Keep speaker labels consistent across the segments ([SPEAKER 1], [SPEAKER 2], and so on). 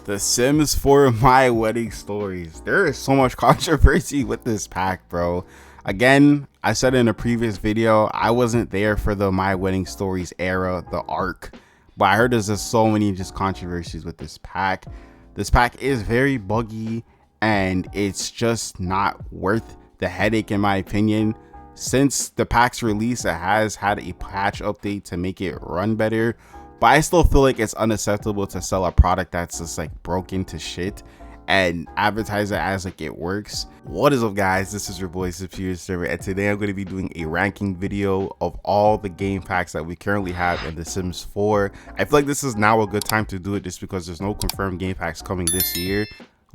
[SPEAKER 1] The Sims 4 My Wedding Stories. There is so much controversy with this pack, bro. Again, I said in a previous video, I wasn't there for the My Wedding Stories era, the arc, but I heard there's just so many controversies with this pack. This pack is very buggy and it's just not worth the headache in my opinion. Since the pack's release, it has had a patch update to make it run better, but I still feel like it's unacceptable to sell a product that's just like broken to shit and advertise it as like it works. What is up, guys? This is your boy Superior Server, and today I'm going to be doing a ranking video of all the game packs that we currently have in The Sims 4. I feel like this is now a good time to do it just because there's no confirmed game packs coming this year.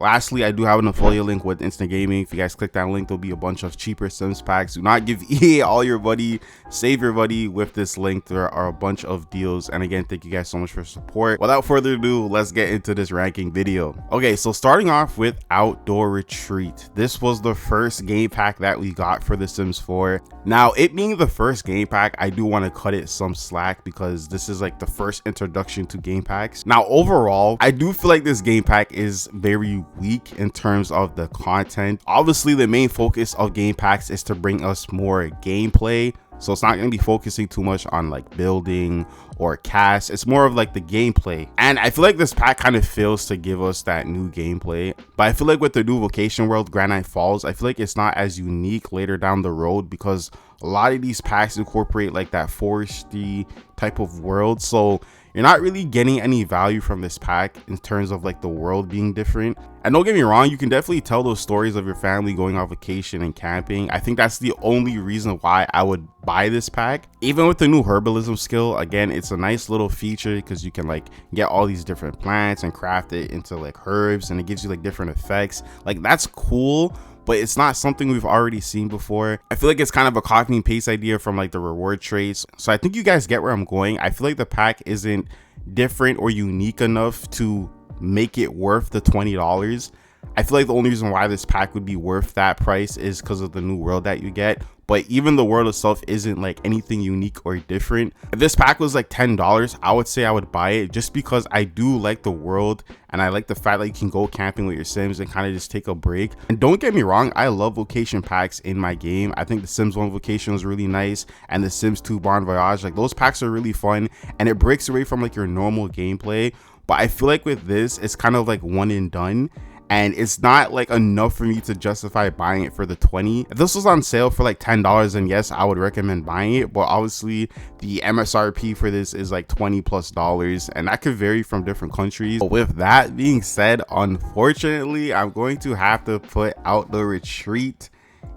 [SPEAKER 1] Lastly, I do have an affiliate link with Instant Gaming. If you guys click that link, there'll be a bunch of cheaper Sims packs. Do not give EA all your money. Save your money with this link. There are a bunch of deals. And again, thank you guys so much for support. Without further ado, let's get into this ranking video. Okay, so starting off with Outdoor Retreat. This was the first game pack that we got for The Sims 4. Now, it being the first game pack, I do want to cut it some slack because this is like the first introduction to game packs. Now, overall, I do feel like this game pack is very weak in terms of the content. Obviously, the main focus of game packs is to bring us more gameplay, so it's not going to be focusing too much on like building or cast. It's more of like the gameplay, and I feel like this pack kind of fails to give us that new gameplay. But I feel like with the new vacation world, Granite Falls, I feel like it's not as unique later down the road because a lot of these packs incorporate like that foresty type of world, so you're not really getting any value from this pack in terms of like the world being different. And don't get me wrong, you can definitely tell those stories of your family going on vacation and camping. I think that's the only reason why I would buy this pack. Even with the new herbalism skill, again, it's a nice little feature because you can like get all these different plants and craft it into like herbs, and it gives you like different effects. Like, that's cool, but it's not something we've already seen before. I feel like it's kind of a copy and paste idea from like the reward traits. So I think you guys get where I'm going. I feel like the pack isn't different or unique enough to make it worth the $20. I feel like the only reason why this pack would be worth that price is because of the new world that you get. But even the world itself isn't like anything unique or different. If this pack was like $10, I would say I would buy it just because I do like the world and I like the fact that you can go camping with your Sims and kind of just take a break. And don't get me wrong, I love vacation packs in my game. I think the Sims 1 vacation was really nice, and the Sims 2 Bon Voyage, like those packs are really fun and it breaks away from like your normal gameplay. But I feel like with this, it's kind of like one and done, and it's not like enough for me to justify buying it for the $20. If this was on sale for like $10, then yes, I would recommend buying it. But obviously the MSRP for this is like $20+, and that could vary from different countries. But with that being said, unfortunately, I'm going to have to put Outdoor Retreat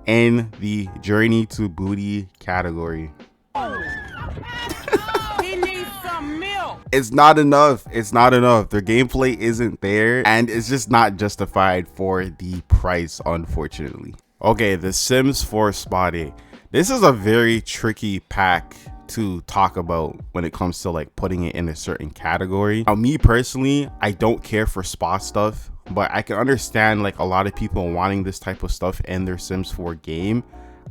[SPEAKER 1] in the Journey to Booty category. It's not enough. It's not enough. Their gameplay isn't there, and it's just not justified for the price, unfortunately. Okay, The Sims 4 Spotty. This is a very tricky pack to talk about when it comes to like putting it in a certain category. Now, me personally, I don't care for spot stuff, but I can understand like a lot of people wanting this type of stuff in their Sims 4 game.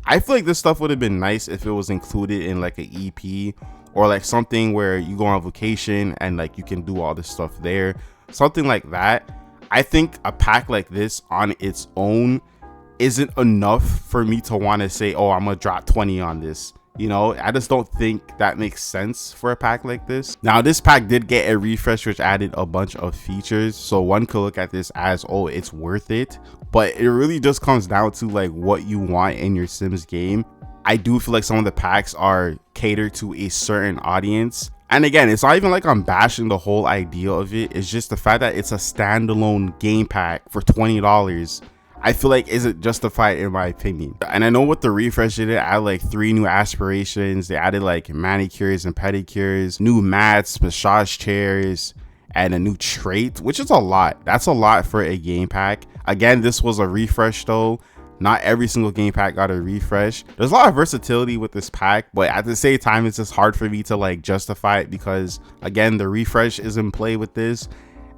[SPEAKER 1] I feel like this stuff would have been nice if it was included in like an EP, or like something where you go on vacation and like you can do all this stuff there, something like that. I think a pack like this on its own isn't enough for me to want to say, oh, I'm gonna drop 20 on this. You know, I just don't think that makes sense for a pack like this. Now, this pack did get a refresh which added a bunch of features, so one could look at this as, oh, it's worth it. But it really just comes down to like what you want in your Sims game. I do feel like some of the packs are catered to a certain audience. And again, it's not even like I'm bashing the whole idea of it. It's just the fact that it's a standalone game pack for $20. I feel like isn't justified in my opinion. And I know with the refresh, they added like 3 new aspirations. They added like manicures and pedicures, new mats, massage chairs, and a new trait, which is a lot. That's a lot for a game pack. Again, this was a refresh though. Not every single game pack got a refresh. There's a lot of versatility with this pack, but at the same time, it's just hard for me to like justify it because again, the refresh is in play with this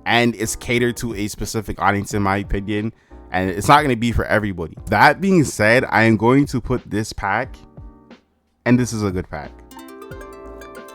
[SPEAKER 1] and it's catered to a specific audience in my opinion, and it's not going to be for everybody. That being said, I am going to put this pack, and this is a good pack.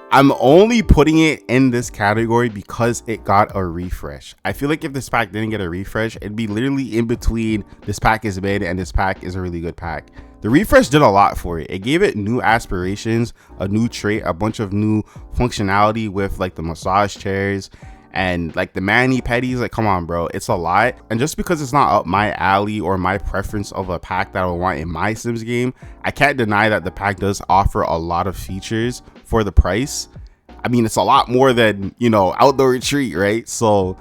[SPEAKER 1] I'm only putting it in this category because it got a refresh. I feel like if this pack didn't get a refresh, it'd be literally in between this pack is mid and this pack is a really good pack. The refresh did a lot for it. It gave it new aspirations, a new trait, a bunch of new functionality with like the massage chairs and like the mani petties. Like, come on, bro, it's a lot. And just because it's not up my alley or my preference of a pack that I would want in my Sims game, I can't deny that the pack does offer a lot of features for the price. I mean, it's a lot more than, you know, outdoor retreat, right? So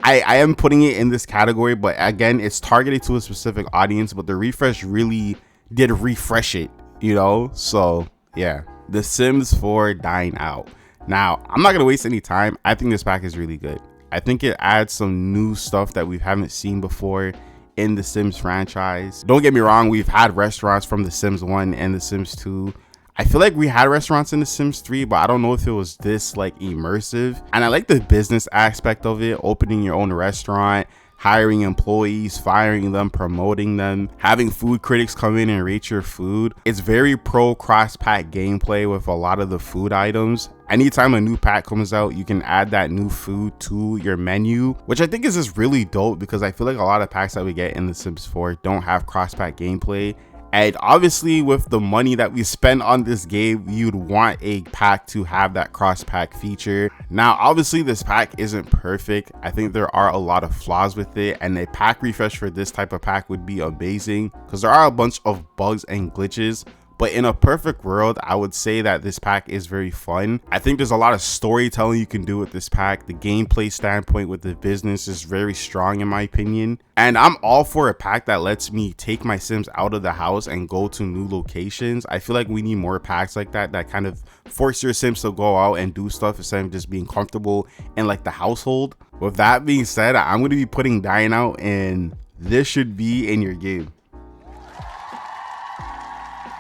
[SPEAKER 1] I am putting it in this category, but again, it's targeted to a specific audience, but the refresh really did refresh it, you know? So yeah, The Sims 4 Dying Out. Now, I'm not gonna waste any time. I think this pack is really good. I think it adds some new stuff that we haven't seen before in the Sims franchise. Don't get me wrong, we've had restaurants from The Sims 1 and The Sims 2. I feel like we had restaurants in The Sims 3, but I don't know if it was this like immersive. And I like the business aspect of it, opening your own restaurant, hiring employees, firing them, promoting them, having food critics come in and rate your food. It's very pro cross-pack gameplay with a lot of the food items. Anytime a new pack comes out, you can add that new food to your menu, which I think is just really dope because I feel like a lot of packs that we get in The Sims 4 don't have cross-pack gameplay. And obviously with the money that we spend on this game, you'd want a pack to have that cross pack feature. Now, obviously this pack isn't perfect. I think there are a lot of flaws with it, and a pack refresh for this type of pack would be amazing because there are a bunch of bugs and glitches. But in a perfect world, I would say that this pack is very fun. I think there's a lot of storytelling you can do with this pack. The gameplay standpoint with the business is very strong in my opinion. And I'm all for a pack that lets me take my Sims out of the house and go to new locations. I feel like we need more packs like that that kind of force your Sims to go out and do stuff instead of just being comfortable in like the household. With that being said, I'm going to be putting Dying Out, and this should be in your game.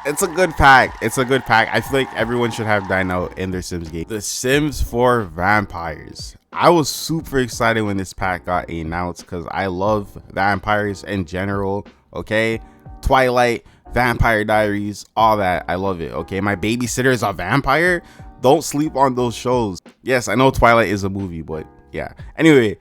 [SPEAKER 1] It's a good pack. It's a good pack. I feel like everyone should have Dying Out in their Sims game. The Sims 4 Vampires. I was super excited when this pack got announced because I love vampires in general. Okay, Twilight, Vampire Diaries, all that. I love it. Okay, my babysitter is a vampire. Don't sleep on those shows. Yes, I know Twilight is a movie, but yeah. Anyway,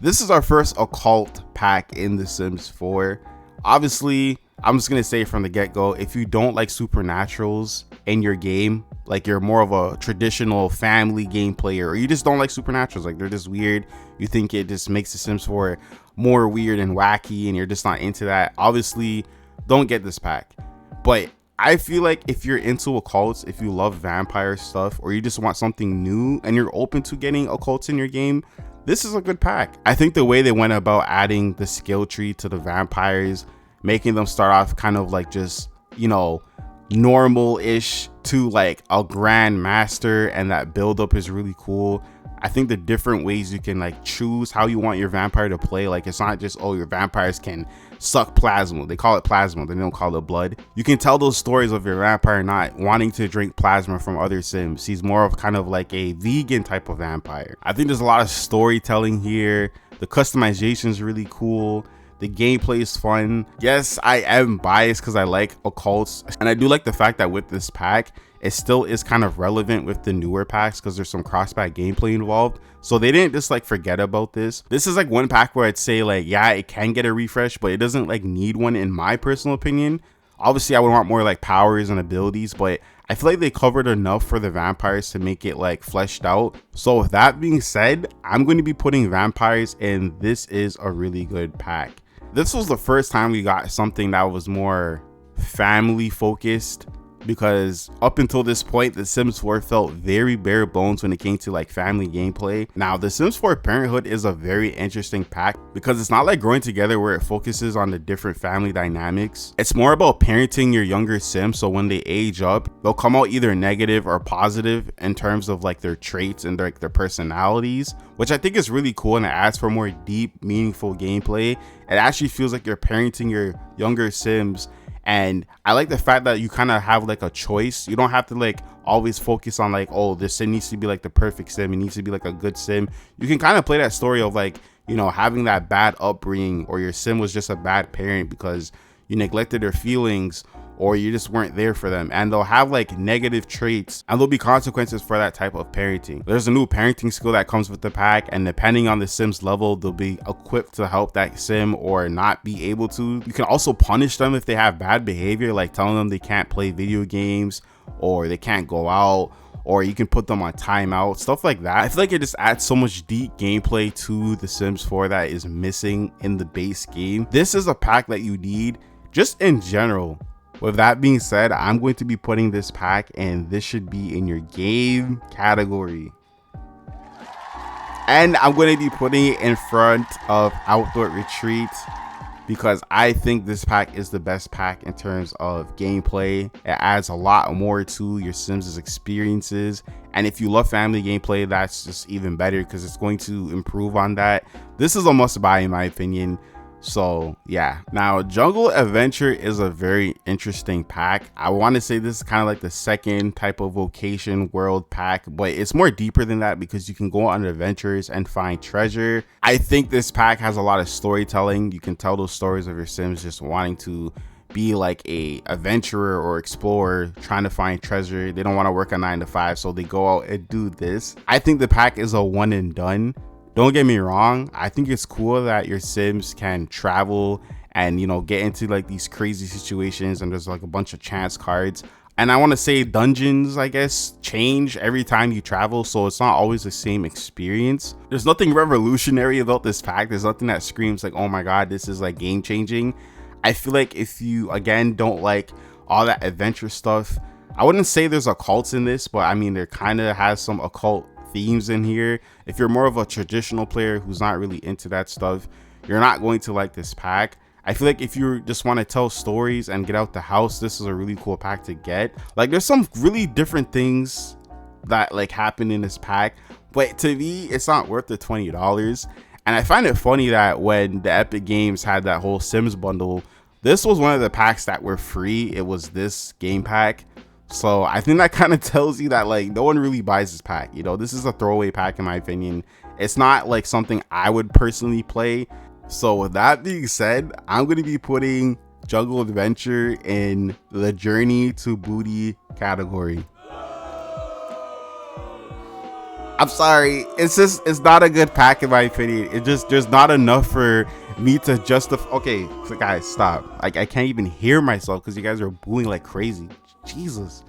[SPEAKER 1] this is our first occult pack in The Sims 4. Obviously, I'm just gonna say from the get-go, if you don't like supernaturals in your game, like you're more of a traditional family game player, or you just don't like supernaturals, like they're just weird, you think it just makes The Sims 4 more weird and wacky, and you're just not into that, obviously don't get this pack. But I feel like if you're into occults, if you love vampire stuff, or you just want something new and you're open to getting occults in your game, this is a good pack. I think the way they went about adding the skill tree to the vampires, making them start off kind of like just, you know, normal-ish to like a grand master, and that build up is really cool. I think the different ways you can like choose how you want your vampire to play, like it's not just, oh, your vampires can suck plasma. They call it plasma, they don't call it blood. You can tell those stories of your vampire not wanting to drink plasma from other Sims. He's more of kind of like a vegan type of vampire. I think there's a lot of storytelling here. The customization is really cool. The gameplay is fun. Yes, I am biased because I like occults, and I do like the fact that with this pack, it still is kind of relevant with the newer packs because there's some cross-pack gameplay involved. So they didn't just like forget about this. This is like one pack where I'd say like, yeah, it can get a refresh, but it doesn't like need one in my personal opinion. Obviously, I would want more like powers and abilities, but I feel like they covered enough for the vampires to make it like fleshed out. So with that being said, I'm going to be putting vampires in. This is a really good pack. This was the first time we got something that was more family focused, because up until this point, The Sims 4 felt very bare bones when it came to like family gameplay. Now, The Sims 4 Parenthood is a very interesting pack because it's not like Growing Together where it focuses on the different family dynamics. It's more about parenting your younger Sims, so when they age up, they'll come out either negative or positive in terms of like their traits and their personalities, which I think is really cool, and it adds for more deep, meaningful gameplay. It actually feels like you're parenting your younger Sims. And I like the fact that you kind of have like a choice. You don't have to like always focus on like, oh, this Sim needs to be like the perfect Sim. It needs to be like a good Sim. You can kind of play that story of like, you know, having that bad upbringing, or your Sim was just a bad parent because you neglected their feelings, or you just weren't there for them, and they'll have like negative traits and there'll be consequences for that type of parenting. There's a new parenting skill that comes with the pack, and depending on the sim's level, they'll be equipped to help that sim or not be able to. You can also punish them if they have bad behavior, like telling them they can't play video games or they can't go out, or you can put them on timeout, stuff like that. I feel like it just adds so much deep gameplay to The Sims 4 that is missing in the base game. This is a pack that you need just in general. With that being said, I'm going to be putting this pack, and this should be in your game category. And I'm going to be putting it in front of Outdoor Retreat, because I think this pack is the best pack in terms of gameplay. It adds a lot more to your Sims' experiences, and if you love family gameplay, that's just even better because it's going to improve on that. This is a must buy in my opinion. So yeah, now Jungle Adventure is a very interesting pack. I want to say this is kind of like the second type of vocation world pack, but it's more deeper than that because you can go on adventures and find treasure. I think this pack has a lot of storytelling. You can tell those stories of your Sims just wanting to be like a adventurer or explorer trying to find treasure. They don't want to work a 9 to 5, so they go out and do this. I think the pack is a one and done. Don't get me wrong, I think it's cool that your Sims can travel and, you know, get into like these crazy situations, and there's like a bunch of chance cards. And I want to say dungeons, I guess, change every time you travel, so it's not always the same experience. There's nothing revolutionary about this pack. There's nothing that screams like, oh my god, this is like game changing. I feel like if you, again, don't like all that adventure stuff, I wouldn't say there's occults in this, but I mean, there kind of has some occult themes in here. If you're more of a traditional player who's not really into that stuff, you're not going to like this pack. I feel like if you just want to tell stories and get out the house, this is a really cool pack to get. Like, there's some really different things that like happen in this pack, but to me, it's not worth the $20. And I find it funny that when the Epic Games had that whole Sims bundle, this was one of the packs that were free. It was this game pack. So I think that kind of tells you that like no one really buys this pack. You know, this is a throwaway pack in my opinion. It's not like something I would personally play. So with that being said, I'm going to be putting Jungle Adventure in the Journey to Booty category. I'm sorry, it's not a good pack in my opinion. It just, there's not enough for me to justify. Okay, so guys, stop. Like, I can't even hear myself because you guys are booing like crazy. Jesus,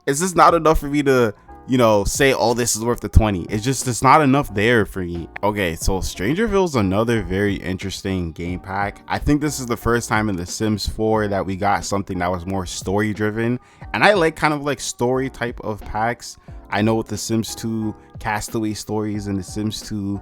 [SPEAKER 1] it's just not enough for me to, you know, say, oh, this is worth the 20. It's not enough there for me. Okay, so Strangerville is another very interesting game pack. I think this is the first time in the Sims 4 that we got something that was more story driven, and I like kind of like story type of packs. I know with the Sims 2 Castaway stories and the Sims 2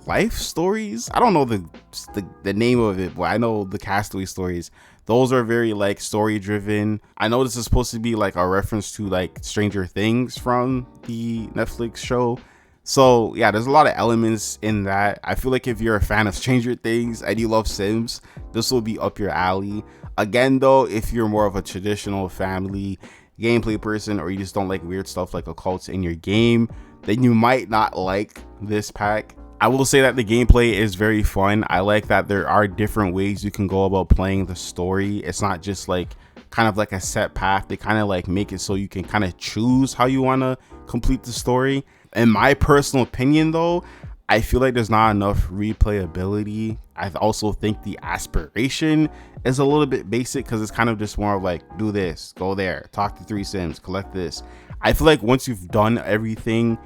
[SPEAKER 1] Life stories, I don't know the name of it, but I know the Castaway stories, those are very like story driven. I know this is supposed to be like a reference to like Stranger Things from the Netflix show. So yeah, there's a lot of elements in that. I feel like if you're a fan of Stranger Things and you love Sims, this will be up your alley. Again though, if you're more of a traditional family gameplay person, or you just don't like weird stuff like occults in your game, then you might not like this pack. I will say that the gameplay is very fun. I like that there are different ways you can go about playing the story. It's not just like kind of like a set path. They kind of like make it so you can kind of choose how you want to complete the story. In my personal opinion though, I feel like there's not enough replayability. I also think the aspiration is a little bit basic because it's kind of just more of like, do this, go there, talk to 3 Sims, collect this. I feel like once you've done everything,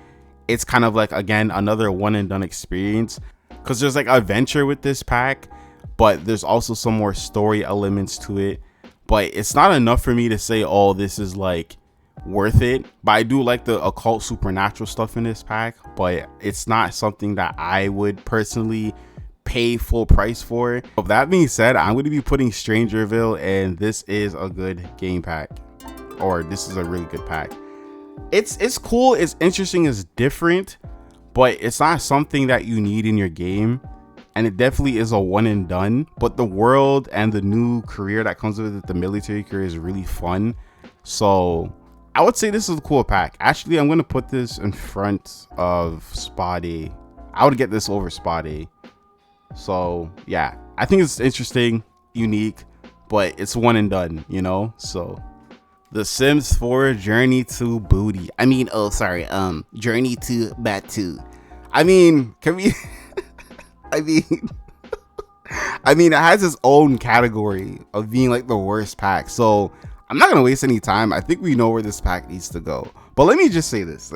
[SPEAKER 1] it's kind of like, again, another one and done experience, because there's like adventure with this pack, but there's also some more story elements to it. But it's not enough for me to say, oh, this is like worth it. But I do like the occult supernatural stuff in this pack, but it's not something that I would personally pay full price for. With that being said, I'm going to be putting Strangerville, and this is a good game pack, or this is a really good pack. It's cool, it's interesting, it's different, but it's not something that you need in your game, and it definitely is a one and done. But the world and the new career that comes with it, the military career, is really fun. So I would say this is a cool pack. Actually, I'm going to put this in front of Spotty. I would get this over Spotty. So yeah, I think it's interesting, unique, but it's one and done, you know. So The Sims 4 Journey to Booty. I mean, oh sorry, Journey to Batuu. I mean, can we I mean it has its own category of being like the worst pack. So I'm not gonna waste any time. I think we know where this pack needs to go. But let me just say this.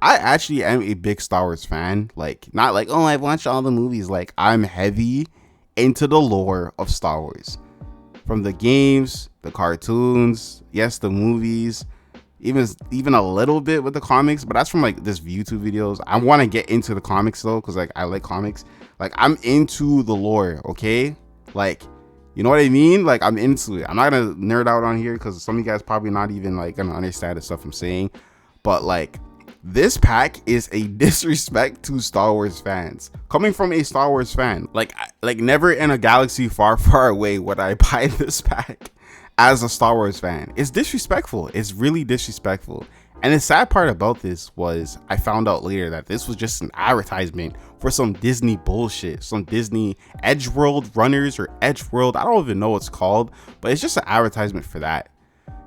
[SPEAKER 1] I actually am a big Star Wars fan. Like, not like, oh, I've watched all the movies. Like, I'm heavy into the lore of Star Wars. From the games, the cartoons, yes, the movies, even a little bit with the comics, but that's from like this YouTube videos. I want to get into the comics though, because like I like comics. Like, I'm into the lore, okay? Like, you know what I mean? Like, I'm into it. I'm not gonna nerd out on here because some of you guys probably not even like gonna understand the stuff I'm saying. But like, this pack is a disrespect to Star Wars fans. Coming from a Star Wars fan, like never in a galaxy far, far away would I buy this pack as a Star Wars fan. It's disrespectful. It's really disrespectful. And the sad part about this was I found out later that this was just an advertisement for some Disney bullshit, some Disney Edgeworld runners or Edgeworld. I don't even know what it's called, but it's just an advertisement for that.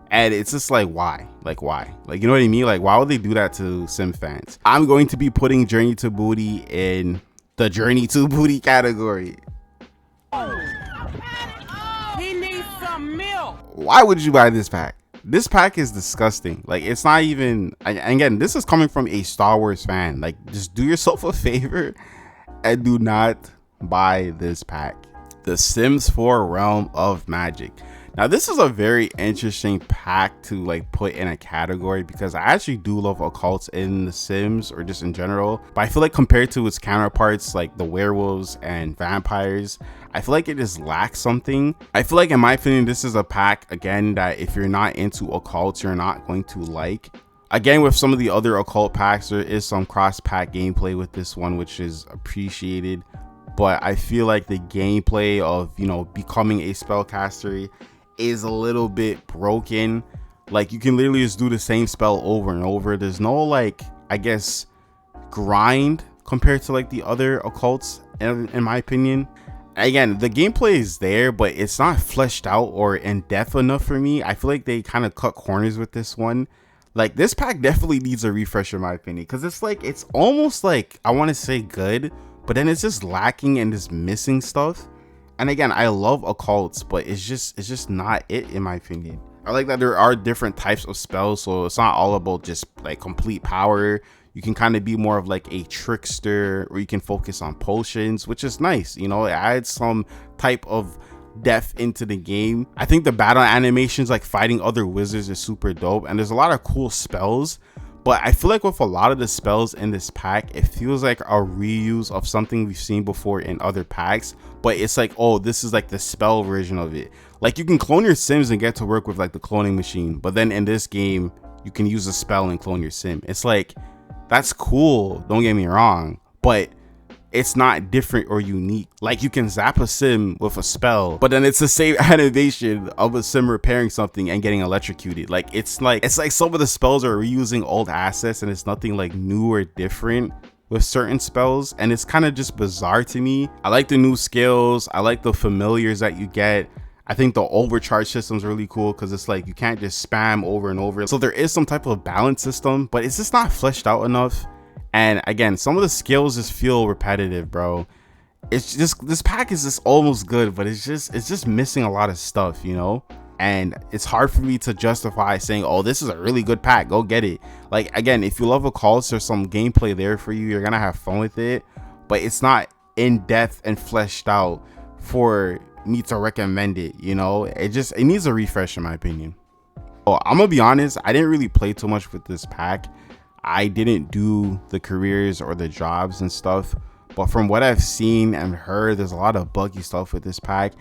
[SPEAKER 1] And it's just like, why? Like, why? Like, you know what I mean? Like, why would they do that to Sim fans? I'm going to be putting Journey to Booty in the Journey to Booty category.
[SPEAKER 2] He needs some milk.
[SPEAKER 1] Why would you buy this pack? This pack is disgusting. Like, it's not even, and again, this is coming from a Star Wars fan. Like, just do yourself a favor and do not buy this pack. The Sims 4 Realm of Magic. Now, this is a very interesting pack to like put in a category because I actually do love occults in The Sims or just in general. But I feel like compared to its counterparts like the werewolves and vampires, I feel like it just lacks something. I feel like, in my opinion, this is a pack, again, that if you're not into occults, you're not going to like. Again, with some of the other occult packs, there is some cross-pack gameplay with this one, which is appreciated. But I feel like the gameplay of, you know, becoming a spellcaster is a little bit broken. Like, you can literally just do the same spell over and over. There's no, like, I guess, grind compared to like the other occults, in my opinion. Again, the gameplay is there, but it's not fleshed out or in depth enough for me. I feel like they kind of cut corners with this one. Like, this pack definitely needs a refresh in my opinion, because it's like, it's almost like, I want to say good, but then it's just lacking and just missing stuff. And again, I love occults, but it's just not it, in my opinion. I like that there are different types of spells, so it's not all about just like complete power. You can kind of be more of like a trickster, or you can focus on potions, which is nice. You know, it adds some type of depth into the game. I think the battle animations, like fighting other wizards, is super dope, and there's a lot of cool spells. But I feel like with a lot of the spells in this pack, it feels like a reuse of something we've seen before in other packs. But it's like, oh, this is like the spell version of it. Like, you can clone your Sims and get to work with like the cloning machine, but then in this game, you can use a spell and clone your Sim. It's like, that's cool, don't get me wrong, but it's not different or unique. Like, you can zap a Sim with a spell, but then it's the same animation of a Sim repairing something and getting electrocuted. Like, it's like some of the spells are reusing old assets, and it's nothing like new or different with certain spells, and it's kind of just bizarre to me. I like the new skills. I like the familiars that you get. I think the overcharge system is really cool because it's like you can't just spam over and over. So there is some type of balance system, but it's just not fleshed out enough. And again, some of the skills just feel repetitive, bro. It's just, this pack is just almost good, but it's just missing a lot of stuff, you know? And it's hard for me to justify saying, oh, this is a really good pack, go get it. Like, again, if you love occults, there's some gameplay there for you, you're gonna have fun with it, but it's not in depth and fleshed out for me to recommend it, you know? It needs a refresh, in my opinion. Oh, I'm gonna be honest, I didn't really play too much with this pack. I didn't do the careers or the jobs and stuff, but from what I've seen and heard, there's a lot of buggy stuff with this pack.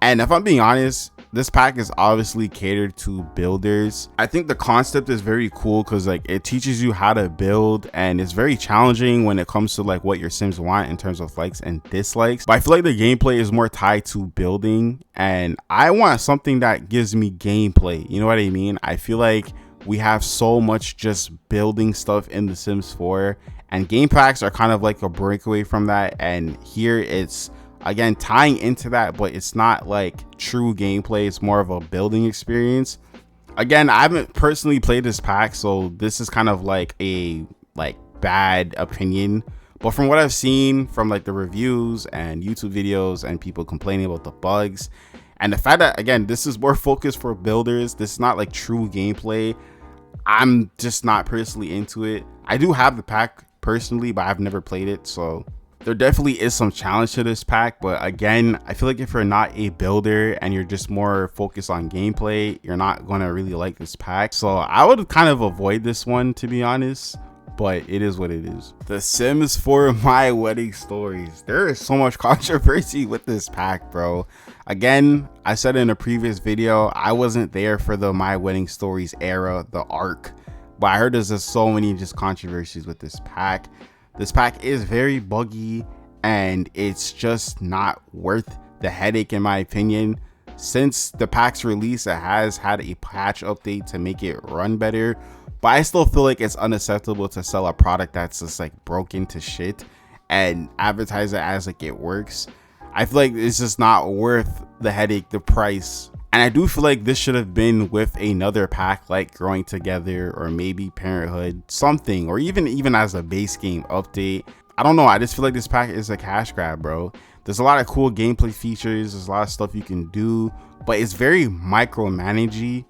[SPEAKER 1] And if I'm being honest, this pack is obviously catered to builders. I think the concept is very cool because like it teaches you how to build, and it's very challenging when it comes to like what your Sims want in terms of likes and dislikes. But I feel like the gameplay is more tied to building, and I want something that gives me gameplay. You know what I mean? I feel like we have so much just building stuff in The Sims 4, and game packs are kind of like a breakaway from that. And here it's again, tying into that, but it's not like true gameplay. It's more of a building experience. Again, I haven't personally played this pack, so this is kind of like a bad opinion, but from what I've seen from like the reviews and YouTube videos and people complaining about the bugs and the fact that, again, this is more focused for builders, this is not like true gameplay, I'm just not personally into it. I do have the pack personally, but I've never played it, so there definitely is some challenge to this pack. But again, I feel like if you're not a builder and you're just more focused on gameplay, you're not going to really like this pack. So I would kind of avoid this one, to be honest, but it is what it is. The Sims 4 My Wedding Stories. There is so much controversy with this pack, bro. Again, I said in a previous video, I wasn't there for the My Wedding Stories era, the arc, but I heard there's just so many just controversies with this pack. This pack is very buggy and it's just not worth the headache, in my opinion. Since the pack's release, it has had a patch update to make it run better, but I still feel like it's unacceptable to sell a product that's just like broken to shit and advertise it as like it works. I feel like it's just not worth the headache, the price. And I do feel like this should have been with another pack like Growing Together or maybe Parenthood, something, or even as a base game update. I don't know, I just feel like this pack is a cash grab, bro. There's a lot of cool gameplay features, there's a lot of stuff you can do, but it's very micromanagey.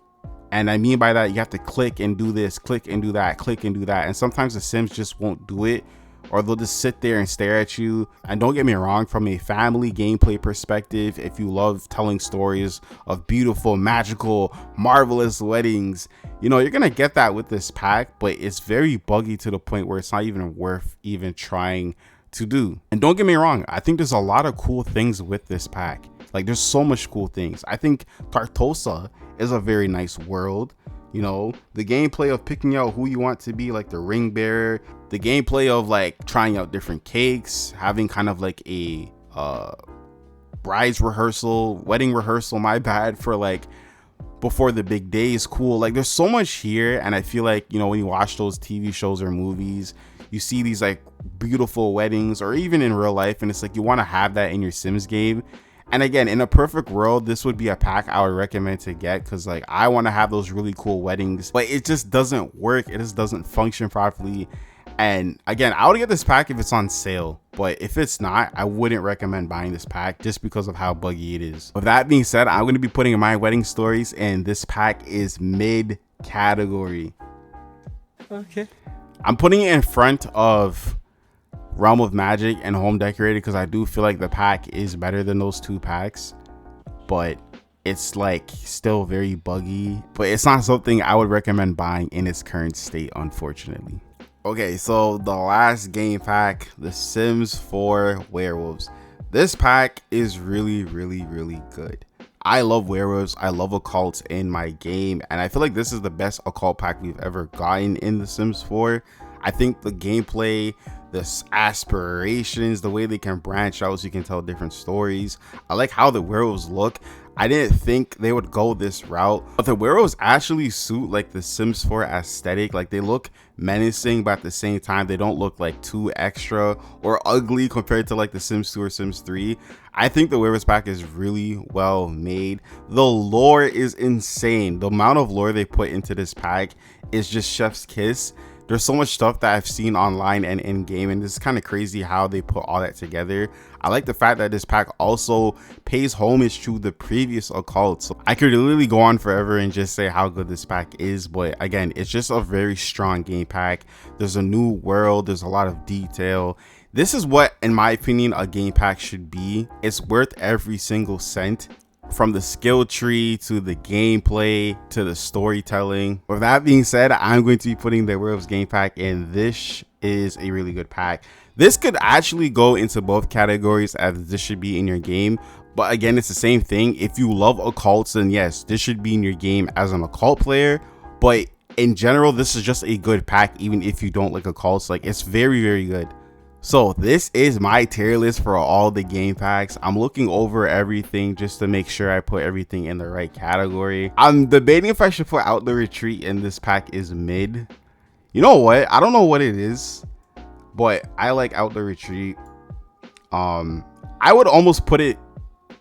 [SPEAKER 1] And I mean by that, you have to click and do this, click and do that, click and do that. And sometimes the Sims just won't do it, or they'll just sit there and stare at you. And don't get me wrong, from a family gameplay perspective, if you love telling stories of beautiful, magical, marvelous weddings, you know, you're gonna get that with this pack, but it's very buggy to the point where it's not even worth even trying to do. And don't get me wrong, I think there's a lot of cool things with this pack. Like, there's so much cool things. I think Tartosa is a very nice world. You know, the gameplay of picking out who you want to be like the ring bearer, the gameplay of like trying out different cakes, having kind of like a bride's rehearsal, wedding rehearsal, my bad, for like before the big day is cool. Like, there's so much here. And I feel like, you know, when you watch those TV shows or movies, you see these like beautiful weddings, or even in real life, and it's like you want to have that in your Sims game. And again, in a perfect world, this would be a pack I would recommend to get, because like I want to have those really cool weddings, but it just doesn't work. It just doesn't function properly. And again, I would get this pack if it's on sale, but if it's not, I wouldn't recommend buying this pack just because of how buggy it is. With that being said, I'm going to be putting My Wedding Stories, and this pack is mid category.
[SPEAKER 3] Okay.
[SPEAKER 1] I'm putting it in front of Realm of Magic and Home Decorated because I do feel like the pack is better than those two packs, but it's like still very buggy. But it's not something I would recommend buying in its current state, unfortunately. Okay, so the last game pack, The Sims 4 Werewolves. This pack is really good. I love werewolves, I love occults in my game, and I feel like this is the best occult pack we've ever gotten in The Sims 4. I think the gameplay, the aspirations, the way they can branch out so you can tell different stories. I like how the werewolves look. I didn't think they would go this route, but the werewolves actually suit like the Sims 4 aesthetic. Like, they look menacing, but at the same time they don't look like too extra or ugly compared to like the Sims 2 or Sims 3. I think the werewolves pack is really well made. The lore is insane. The amount of lore they put into this pack is just chef's kiss. There's so much stuff that I've seen online and in game, and it's kind of crazy how they put all that together. I like the fact that this pack also pays homage to the previous occult. So I could literally go on forever and just say how good this pack is, but again, it's just a very strong game pack. There's a new world, there's a lot of detail. This is what, in my opinion, a game pack should be. It's worth every single cent. From the skill tree to the gameplay to the storytelling. With that being said, I'm going to be putting the werewolves game pack in. This is a really good pack. This could actually go into both categories, as this should be in your game, but again, it's the same thing. If you love occults, then yes, this should be in your game as an occult player, but in general, this is just a good pack. Even if you don't like occults, like, it's very good. So this is my tier list for all the game packs. I'm looking over everything just to make sure I put everything in the right category. I'm debating if I should put Out the Retreat in this pack is mid. You know what? I don't know what it is, but I like Out the Retreat. I would almost put it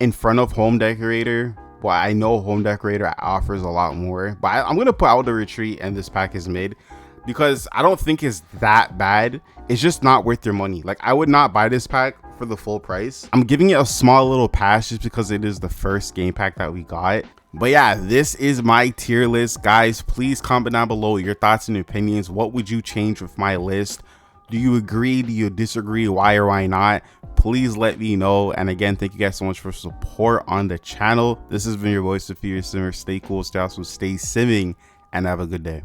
[SPEAKER 1] in front of Home Decorator, but I know Home Decorator offers a lot more. But I'm gonna put Out the Retreat and this pack is mid because I don't think it's that bad. It's just not worth your money. Like, I would not buy this pack for the full price. I'm giving it a small little pass just because it is the first game pack that we got. But yeah, this is my tier list, guys. Please comment down below your thoughts and opinions. What would you change with my list? Do you agree? Do you disagree? Why or why not? Please let me know. And again, thank you guys so much for support on the channel. This has been your voice of fear simmer. Stay cool, stay awesome, stay simming, and have a good day.